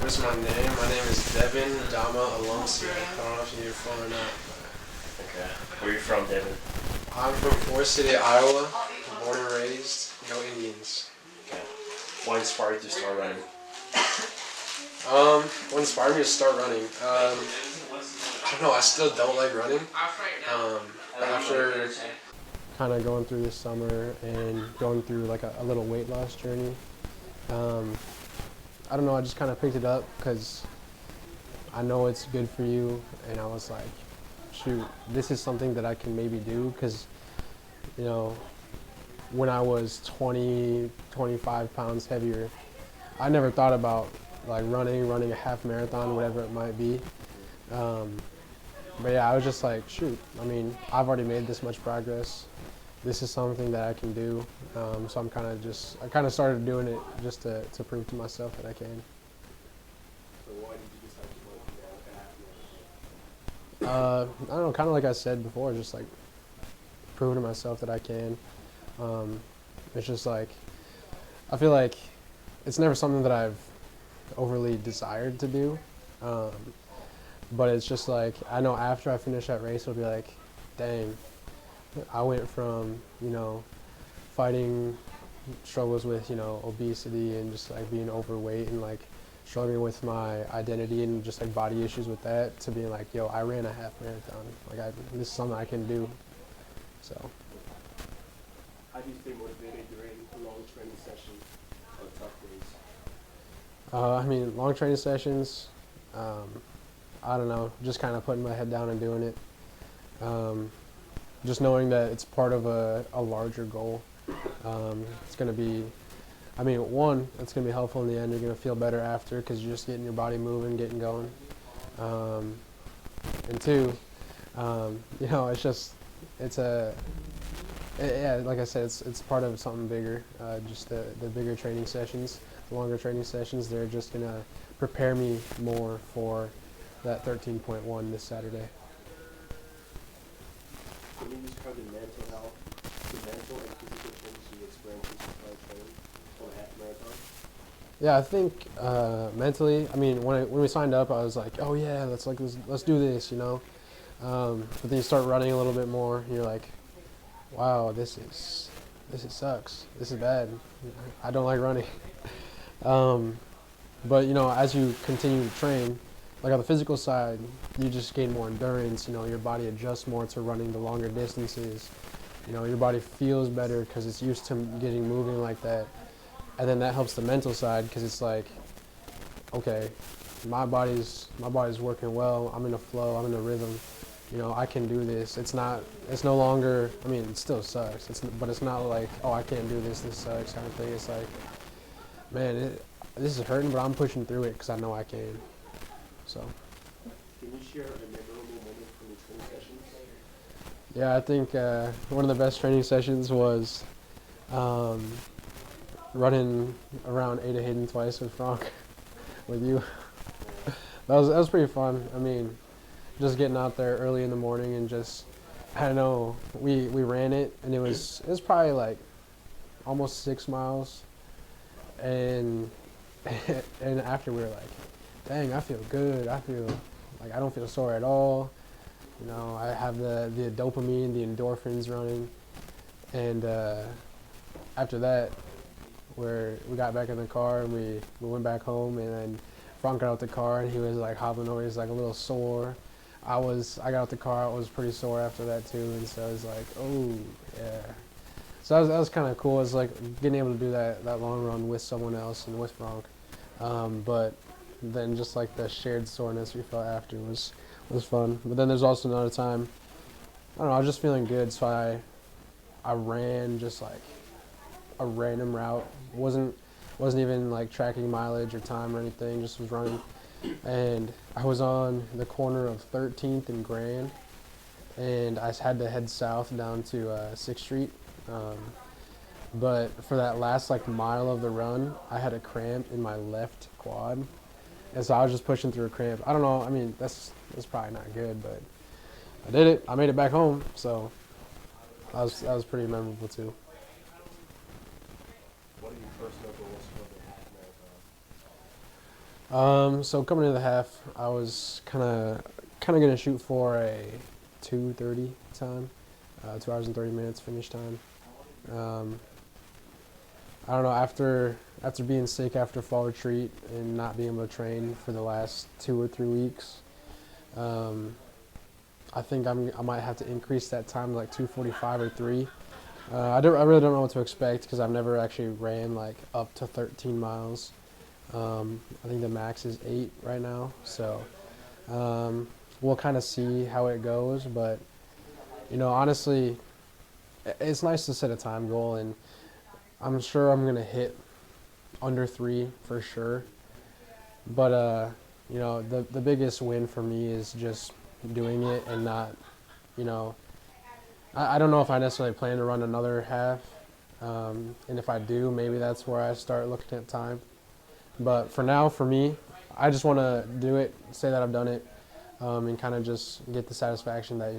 What's my name? My name is Devin, Alamsya. I don't know if you're from or not. Okay. Where are you from, Devin? I'm from Forest City, Iowa. Born and raised. Go Indians. Okay. What inspired you to start running? What inspired me to start running? I don't know. I still don't like running. But after kind of going through this summer and going through like a little weight loss journey, I don't know. I just kind of picked it up because I know it's good for you, and I was like, shoot, this is something that I can maybe do because, you know, when I was 20, 25 pounds heavier, I never thought about like running a half marathon, whatever it might be. But yeah, I was just like, shoot, I mean, I've already made this much progress. This is something that I can do. So I kind of started doing it just to prove to myself that I can. So why did you decide to go I don't know, kind of like I said before, just like proving to myself that I can. It's just like, I feel like it's never something that I've overly desired to do. But it's just like, I know after I finish that race, it'll be like, dang, I went from, fighting struggles with, obesity and just like being overweight and like struggling with my identity and just like body issues with that to being like, yo, I ran a half marathon. Like this is something I can do. So. How do you stay motivated during a long training session or tough days? Long training sessions, I don't know, just kind of putting my head down and doing it. Just knowing that it's part of a larger goal. It's going to be, one, it's going to be helpful in the end. You're going to feel better after because you're just getting your body moving, getting going. And two, like I said, it's part of something bigger. Just the bigger training sessions, the longer training sessions, they're just going to prepare me more for that 13.1 this Saturday. Can you describe the mental and physical changes you experienced since you started training for a half marathon? Yeah, I think mentally, when we signed up, I was like, oh yeah, let's do this, But then you start running a little bit more, and you're like, wow, this sucks. This is bad. I don't like running. But as you continue to train, like on the physical side, you just gain more endurance. Your body adjusts more to running the longer distances. Your body feels better because it's used to getting moving like that. And then that helps the mental side because it's like, okay, my body's working well. I'm in a flow. I'm in a rhythm. I can do this. It's no longer, it still sucks. But it's not like, oh, I can't do this. This sucks kind of thing. It's like, man, this is hurting, but I'm pushing through it because I know I can. So. Can you share a memorable moment from the training sessions? Yeah, I think one of the best training sessions was running around Ada Hayden twice with Frank, with you. That was pretty fun. Just getting out there early in the morning and just, I don't know, we ran it and it was probably like almost 6 miles, and and after we were like, dang, I feel good. I feel like I don't feel sore at all. I have the dopamine, the endorphins running, and after that, we got back in the car and we went back home, and then Frank got out the car and he was like hobbling over. He was like a little sore. I got out the car. I was pretty sore after that too, and so I was like, oh yeah. So that was kind of cool. It was like getting able to do that long run with someone else and with Frank. But then just like the shared soreness we felt after was fun. But then there's also another time, I don't know, I was just feeling good, so I ran just like a random route. Wasn't even like tracking mileage or time or anything, just was running. And I was on the corner of 13th and Grand, and I had to head south down to 6th Street. But for that last like mile of the run, I had a cramp in my left quad. And so I was just pushing through a cramp. I don't know, that's probably not good, but I did it. I made it back home, so that was pretty memorable too. What are your personal goals for the half So coming into the half, I was kind of gonna shoot for a 2:30 time, 2 hours and 30 minutes finish time. Um, I don't know, after being sick after fall retreat and not being able to train for the last 2 or 3 weeks, um, I think I might have to increase that time to like 2:45 or 3. I really don't know what to expect because I've never actually ran like up to 13 miles. I think the max is 8 right now, so um, we'll kind of see how it goes. But honestly, it's nice to set a time goal, and I'm sure I'm gonna hit under 3 for sure. But the biggest win for me is just doing it and not, you know, I don't know if I necessarily plan to run another half. And if I do, maybe that's where I start looking at time. But for now, for me, I just want to do it, say that I've done it, and kind of just get the satisfaction that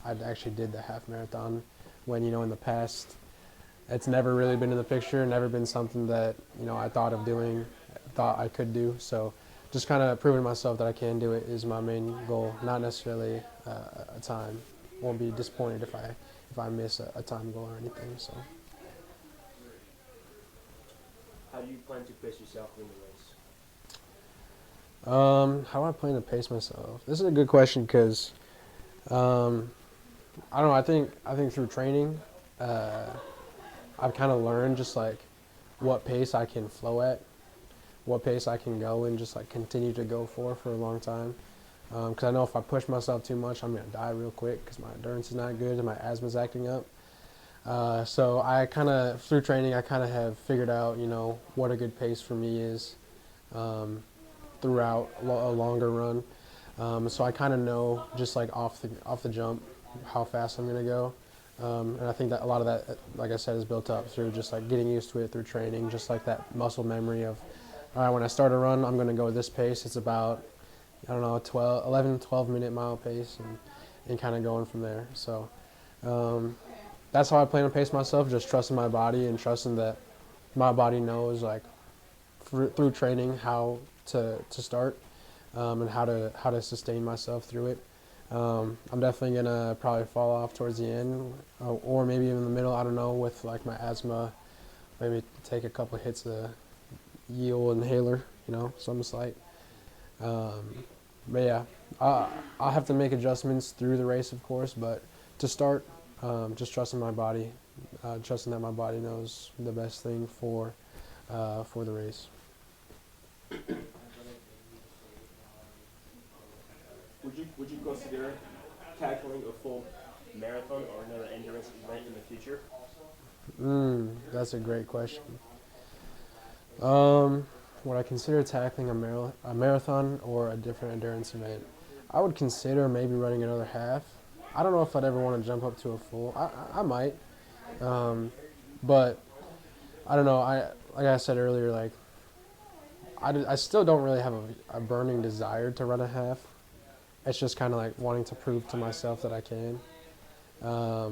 I actually did the half marathon. When in the past, it's never really been in the picture, never been something that I thought of doing, thought I could do. So, just kind of proving to myself that I can do it is my main goal. Not necessarily a time. Won't be disappointed if I miss a time goal or anything. So. How do you plan to pace yourself in the race? How do I plan to pace myself? This is a good question because I don't know. I think through training, I've kind of learned just like what pace I can flow at, what pace I can go and just like continue to go for a long time. Because I know if I push myself too much, I'm gonna die real quick because my endurance is not good and my asthma's acting up. So I kind of through training, I kind of have figured out what a good pace for me is throughout a longer run. So I kind of know just like off the jump how fast I'm gonna go. And I think that a lot of that, like I said, is built up through just like getting used to it through training, just like that muscle memory of, all right, when I start a run, I'm going to go at this pace. It's about, I don't know, 12 minute mile pace and kind of going from there. So that's how I plan to pace myself, just trusting my body and trusting that my body knows like through training how to start and how to sustain myself through it. I'm definitely gonna probably fall off towards the end, or maybe even in the middle. I don't know, with like my asthma, maybe take a couple hits of Yule inhaler, something slight. But yeah, I'll have to make adjustments through the race, of course. But to start, just trusting my body, trusting that my body knows the best thing for the race. Would you consider tackling a full marathon or another endurance event in the future? That's a great question. Would I consider tackling a marathon or a different endurance event? I would consider maybe running another half. I don't know if I'd ever want to jump up to a full. I might, but I don't know. Like I said earlier, like I still don't really have a burning desire to run a half. It's just kind of like wanting to prove to myself that I can. I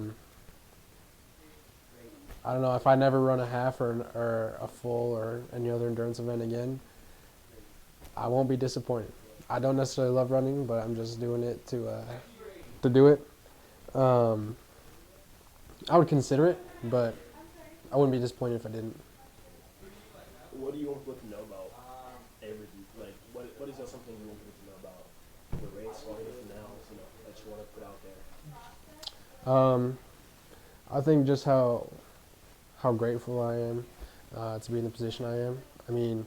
don't know if I never run a half or a full or any other endurance event again, I won't be disappointed. I don't necessarily love running, but I'm just doing it to do it. I would consider it, but I wouldn't be disappointed if I didn't. What do you want people to know about everything? Like, what is something you want people to know about the race or anything else, that you want to put out there? I think just how grateful I am to be in the position I am. I mean,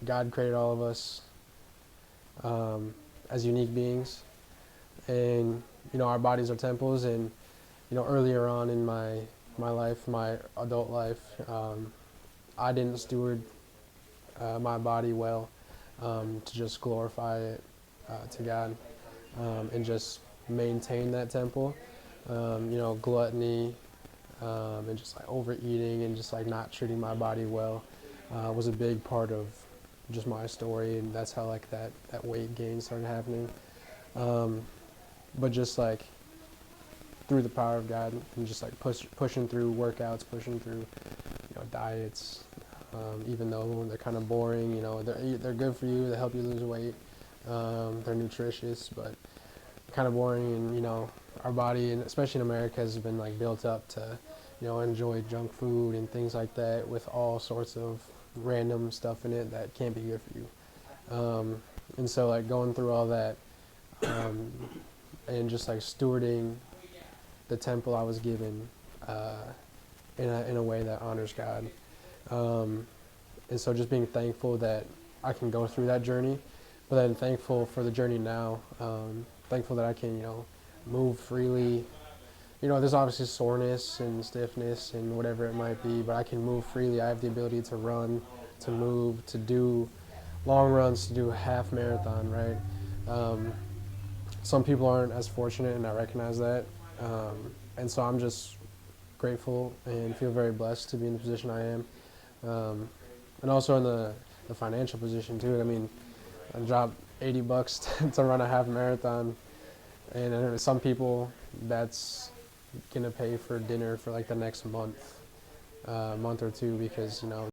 God created all of us as unique beings, and our bodies are temples. And earlier on in my life, my adult life, I didn't steward my body well to just glorify it to God and just maintain that temple. Gluttony and just like overeating and just like not treating my body well was a big part of just my story, and that's how like that weight gain started happening. But just like through the power of God and just like pushing through workouts, pushing through diets, even though they're kind of boring. You know, they're good for you. They help you lose weight. They're nutritious, but kind of boring. And you know, our body, and especially in America, has been like built up to, you know, enjoy junk food and things like that with all sorts of random stuff in it that can't be good for you. And so like going through all that, um, and just like stewarding the temple I was given in a way that honors God. And so just being thankful that I can go through that journey, but then thankful for the journey now. Thankful that I can, you know, move freely. You know, there's obviously soreness and stiffness and whatever it might be, but I can move freely. I have the ability to run, to move, to do long runs, to do a half marathon, right? Some people aren't as fortunate, and I recognize that. And so I'm just grateful and feel very blessed to be in the position I am. And also in the financial position too. I mean, I dropped $80 to run a half marathon, and I know some people that's gonna pay for dinner for like the next month or two, because you know